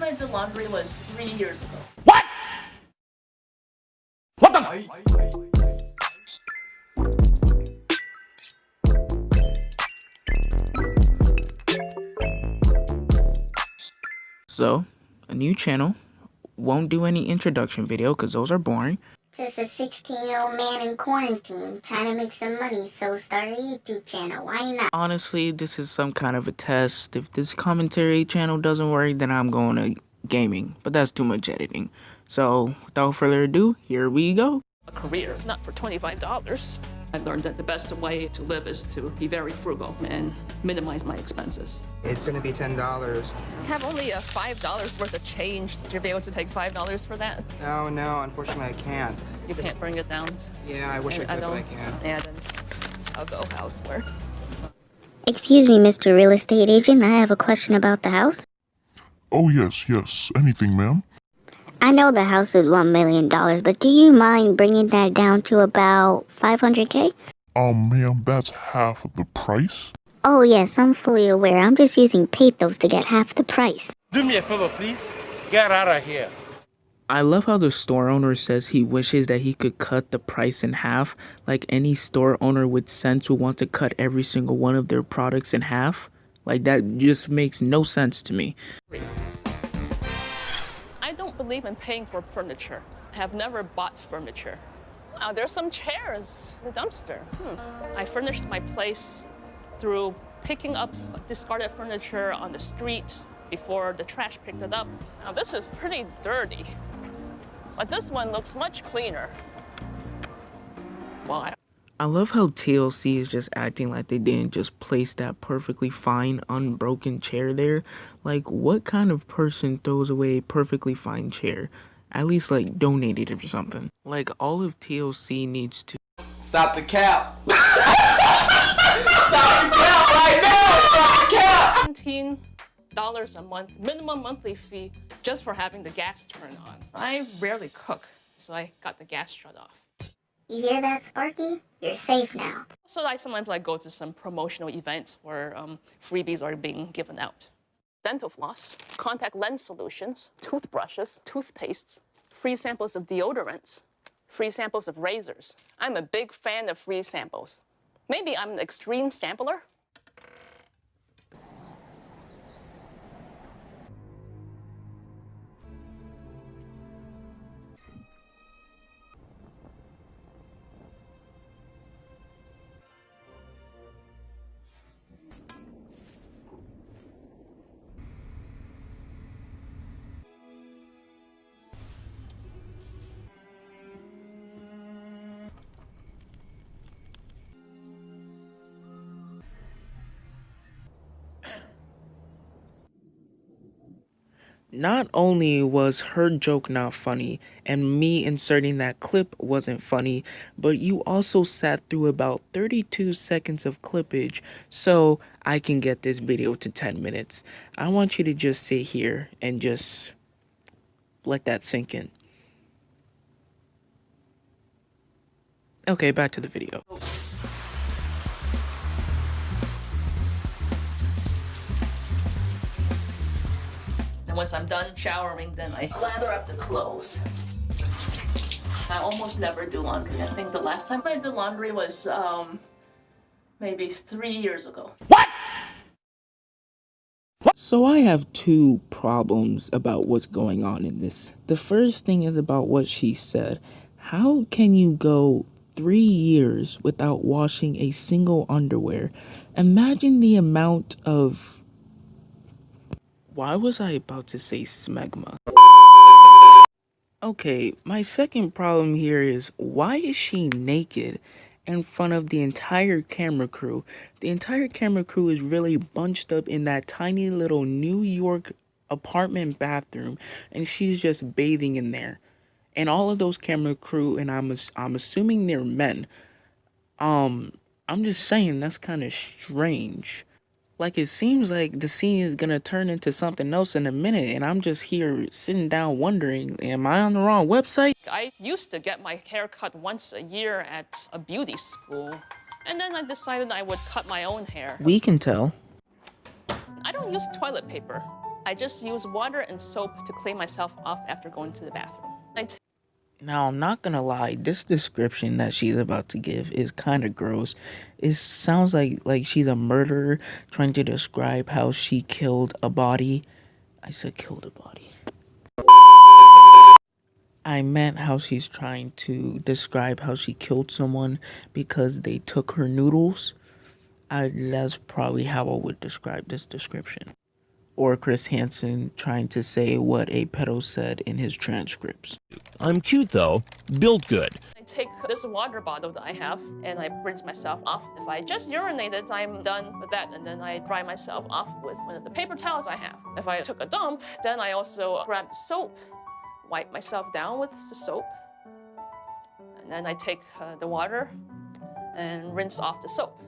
I did laundry was 3 years ago. What? What the? So, a new channel. Won't do any introduction video because those are boring. Just a 16-year-old man in quarantine trying to make some money, so start a YouTube channel. Why not? Honestly, this is some kind of a test. If this commentary channel doesn't work, then I'm going to gaming. But that's too much editing. So, without further ado, here we go. A career, not for $25. I learned that the best way to live is to be very frugal and minimize my expenses. It's gonna be $10. I have only a $5 worth of change. Would you be able to take $5 for that? No, unfortunately I can't. You can't bring it down? Yeah, I wish I could, but I can't. Yeah, then I'll go elsewhere. Excuse me, Mr. Real Estate Agent. I have a question about the house. Oh, yes. Anything, ma'am? I know the house is $1 million, but do you mind bringing that down to about $500K? Ma'am, that's half of the price? Oh, yes, I'm fully aware. I'm just using Pathos to get half the price. Do me a favor, please. Get out of here. I love how the store owner says he wishes that he could cut the price in half, like any store owner with sense would want to cut every single one of their products in half. Like, that just makes no sense to me. I don't believe in paying for furniture. I have never bought furniture. There's some chairs in the dumpster. I furnished my place through picking up discarded furniture on the street before the trash picked it up. Now this is pretty dirty, but this one looks much cleaner. Well, I love how TLC is just acting like they didn't just place that perfectly fine, unbroken chair there. Like, what kind of person throws away a perfectly fine chair? At least, like, donate it or something. Like, all of TLC needs to... Stop the cap. Stop the cap right now. Stop the cap. $17 a month, minimum monthly fee, just for having the gas turned on. I rarely cook, so I got the gas shut off. You hear that, Sparky? You're safe now. So sometimes I go to some promotional events where freebies are being given out. Dental floss, contact lens solutions, toothbrushes, toothpastes, free samples of deodorants, free samples of razors. I'm a big fan of free samples. Maybe I'm an extreme sampler. Not only was her joke not funny, and me inserting that clip wasn't funny, but you also sat through about 32 seconds of clippage so I can get this video to 10 minutes. I want you to just sit here and just let that sink in. Okay, back to the video. Once I'm done showering, then I lather up the clothes. I almost never do laundry. I think the last time I did laundry was maybe 3 years ago. What? So I have two problems about what's going on in this. The first thing is about what she said. How can you go 3 years without washing a single underwear? Imagine the amount of... Why was I about to say smegma? Okay, my second problem here is, why is she naked in front of the entire camera crew? The entire camera crew is really bunched up in that tiny little New York apartment bathroom, and she's just bathing in there. And all of those camera crew, and I'm assuming they're men. I'm just saying, that's kind of strange. Like, it seems like the scene is gonna turn into something else in a minute, and I'm just here sitting down wondering, am I on the wrong website? I used to get my hair cut once a year at a beauty school, and then I decided I would cut my own hair. We can tell. I don't use toilet paper. I just use water and soap to clean myself off after going to the bathroom. Now, I'm not gonna lie, this description that she's about to give is kind of gross. It sounds like she's a murderer trying to describe how she killed a body. I said killed a body. I meant how she's trying to describe how she killed someone because they took her noodles. That's probably how I would describe this description. Or Chris Hansen trying to say what a pedo said in his transcripts. I'm cute though, built good. I take this water bottle that I have and I rinse myself off. If I just urinated, I'm done with that, and then I dry myself off with one of the paper towels I have. If I took a dump, then I also grab soap, wipe myself down with the soap, and then I take the water and rinse off the soap.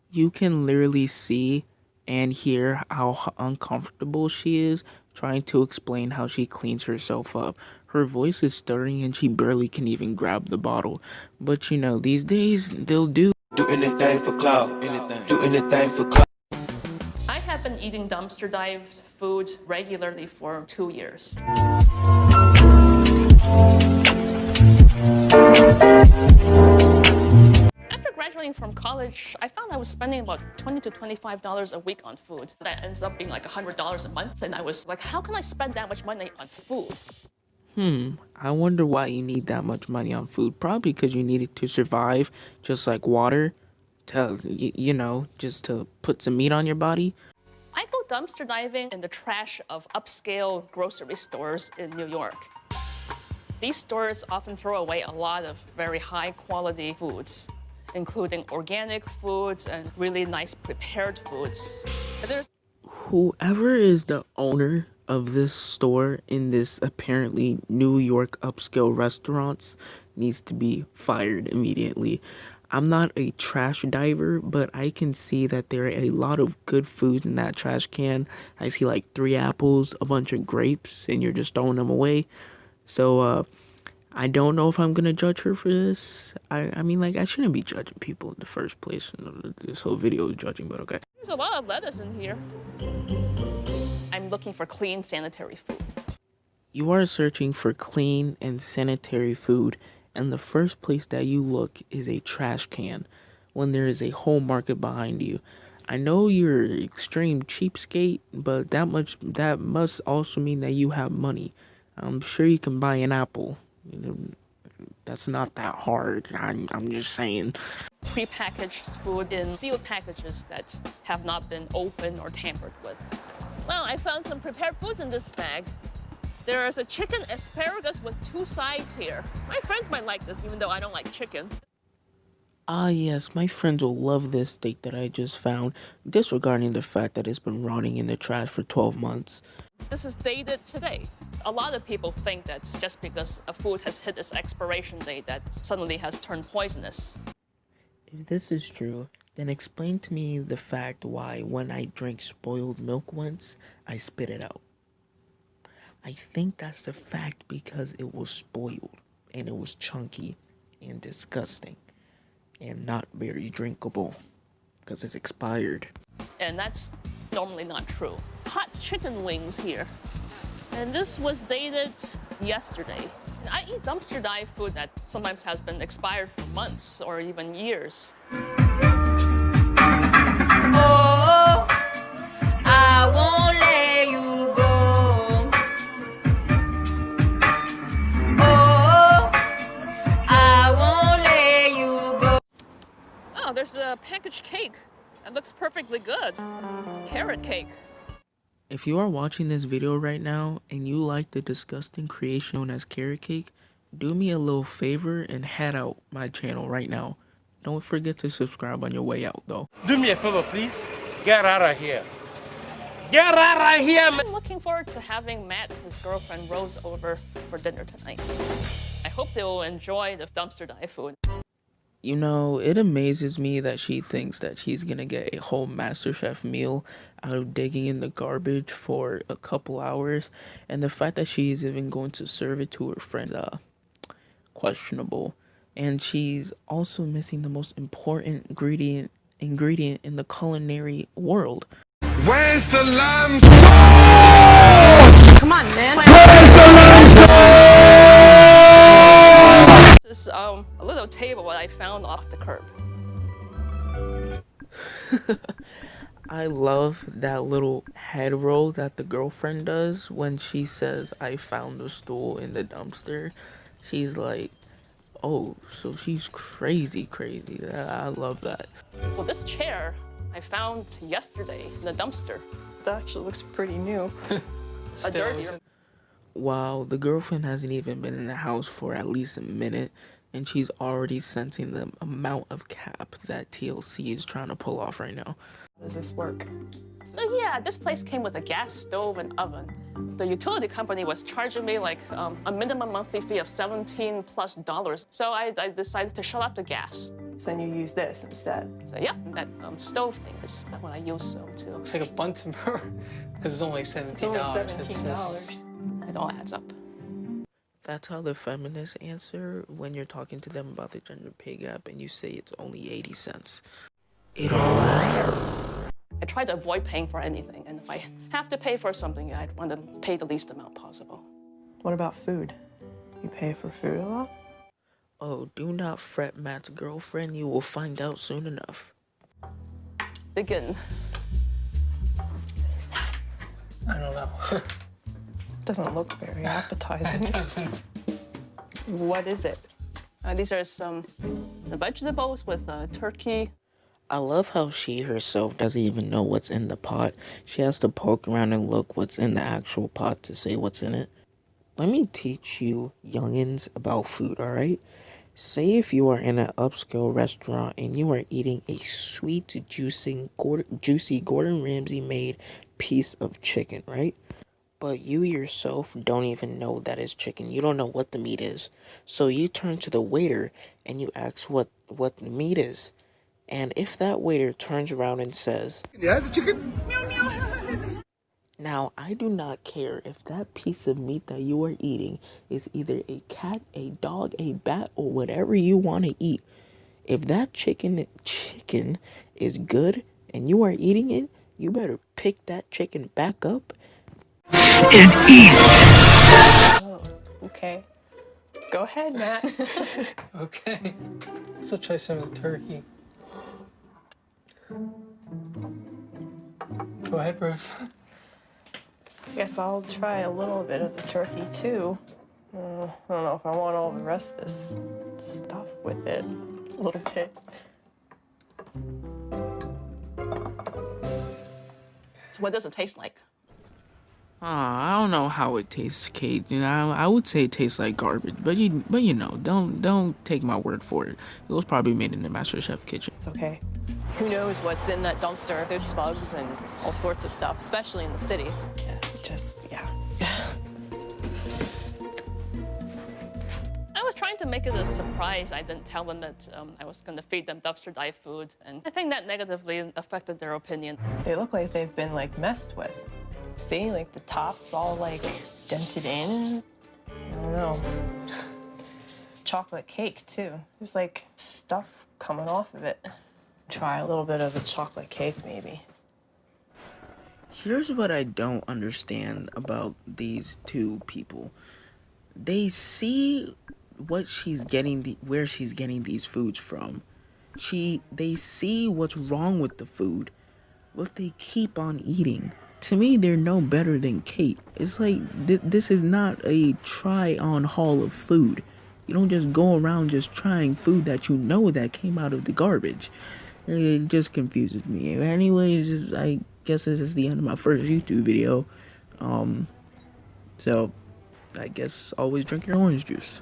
You can literally see and hear how uncomfortable she is trying to explain how she cleans herself up. Her voice is stirring and she barely can even grab the bottle. But you know, these days, they'll do anything for clout. Do anything for clout. I have been eating dumpster dived food regularly for 2 years. After graduating from college, I found I was spending about $20 to $25 a week on food. That ends up being like $100 a month, and I was like, how can I spend that much money on food? I wonder why you need that much money on food. Probably because you need it to survive, just like water, to, you know, just to put some meat on your body. I go dumpster diving in the trash of upscale grocery stores in New York. These stores often throw away a lot of very high quality foods, including organic foods and really nice prepared foods. Whoever is the owner of this store in this apparently New York upscale restaurants needs to be fired immediately. I'm not a trash diver, but I can see that there are a lot of good food in that trash can. I see like 3 apples, a bunch of grapes, and you're just throwing them away. So, I don't know if I'm gonna judge her for this. I mean, like, I shouldn't be judging people in the first place. This whole video is judging, but okay. There's a lot of lettuce in here. I'm looking for clean, sanitary food. You are searching for clean and sanitary food, and the first place that you look is a trash can when there is a whole market behind you. I know you're an extreme cheapskate, but that must also mean that you have money. I'm sure you can buy an apple. You know, that's not that hard. I'm just saying. Prepackaged food in sealed packages that have not been opened or tampered with. Well, I found some prepared foods in this bag. There is a chicken asparagus with 2 sides here. My friends might like this, even though I don't like chicken. Ah yes, my friends will love this steak that I just found, disregarding the fact that it's been rotting in the trash for 12 months. This is dated today. A lot of people think that just because a food has hit its expiration date that suddenly has turned poisonous. If this is true, then explain to me the fact why when I drank spoiled milk once, I spit it out. I think that's the fact because it was spoiled and it was chunky and disgusting and not very drinkable because it's expired. And that's normally not true. Hot chicken wings here. And this was dated yesterday. I eat dumpster dive food that sometimes has been expired for months or even years. Oh, I won't let you go. Oh, I won't let you go. Oh, there's a packaged cake. That looks perfectly good. Carrot cake. If you are watching this video right now and you like the disgusting creation known as carrot cake, do me a little favor and head out my channel right now. Don't forget to subscribe on your way out though. Do me a favor, please. Get out of here. Get out of here, man. I'm looking forward to having Matt and his girlfriend Rose over for dinner tonight. I hope they will enjoy this dumpster dive food. You know, it amazes me that she thinks that she's gonna get a whole MasterChef meal out of digging in the garbage for a couple hours, and the fact that she's even going to serve it to her friends, questionable. And she's also missing the most important ingredient in the culinary world. Where's the lamb? Come on, man. This is a little table that I found off the curb. I love that little head roll that the girlfriend does when she says, I found the stool in the dumpster. She's like, oh, so she's crazy. I love that. Well, this chair I found yesterday in the dumpster. That actually looks pretty new. A dirtier. Wow, the girlfriend hasn't even been in the house for at least a minute, and she's already sensing the amount of cap that TLC is trying to pull off right now. How does this work? So yeah, this place came with a gas stove and oven. The utility company was charging me like a minimum monthly fee of $17+. So I decided to shut off the gas. So then you use this instead. So yeah, that stove thing is what I use too. It's like a bunsen burner because it's only $17. It's only $17. It all adds up. That's how the feminists answer when you're talking to them about the gender pay gap and you say it's only 80 cents. It all adds up. I try to avoid paying for anything, and if I have to pay for something, I'd want to pay the least amount possible. What about food? You pay for food a lot? Oh, do not fret, Matt's girlfriend. You will find out soon enough. Begin. I don't know. Doesn't look very appetizing. It doesn't. What is it? These are some vegetables with turkey. I love how she herself doesn't even know what's in the pot. She has to poke around and look what's in the actual pot to say what's in it. Let me teach you youngins about food, alright? Say if you are in an upscale restaurant and you are eating a sweet, juicy Gordon Ramsay made piece of chicken, right? But you yourself don't even know that is chicken. You don't know what the meat is. So you turn to the waiter and you ask what the meat is. And if that waiter turns around and says, Yeah, it's chicken. now, I do not care if that piece of meat that you are eating is either a cat, a dog, a bat, or whatever you want to eat. If that chicken is good and you are eating it, you better pick that chicken back up and eat it. Oh, okay. Go ahead, Matt. Okay. Let's try some of the turkey. Go ahead, Bruce. I guess I'll try a little bit of the turkey, too. I don't know if I want all the rest of this stuff with it. It's a little bit. What does it taste like? I don't know how it tastes, Kate. You know, I would say it tastes like garbage, but you know, don't take my word for it. It was probably made in the MasterChef kitchen. It's okay. Who knows what's in that dumpster? There's bugs and all sorts of stuff, especially in the city. Yeah. I was trying to make it a surprise. I didn't tell them that I was going to feed them dumpster dive food, and I think that negatively affected their opinion. They look like they've been, like, messed with. See, like, the top's all, like, dented in. I don't know. Chocolate cake, too. There's, like, stuff coming off of it. Try a little bit of a chocolate cake, maybe. Here's what I don't understand about these two people. They see what she's getting, where she's getting these foods from. They see what's wrong with the food, but they keep on eating. To me, they're no better than Kate. It's like, this is not a try-on haul of food. You don't just go around just trying food that you know that came out of the garbage. It just confuses me. Anyways, I guess this is the end of my first YouTube video. So, I guess always drink your orange juice.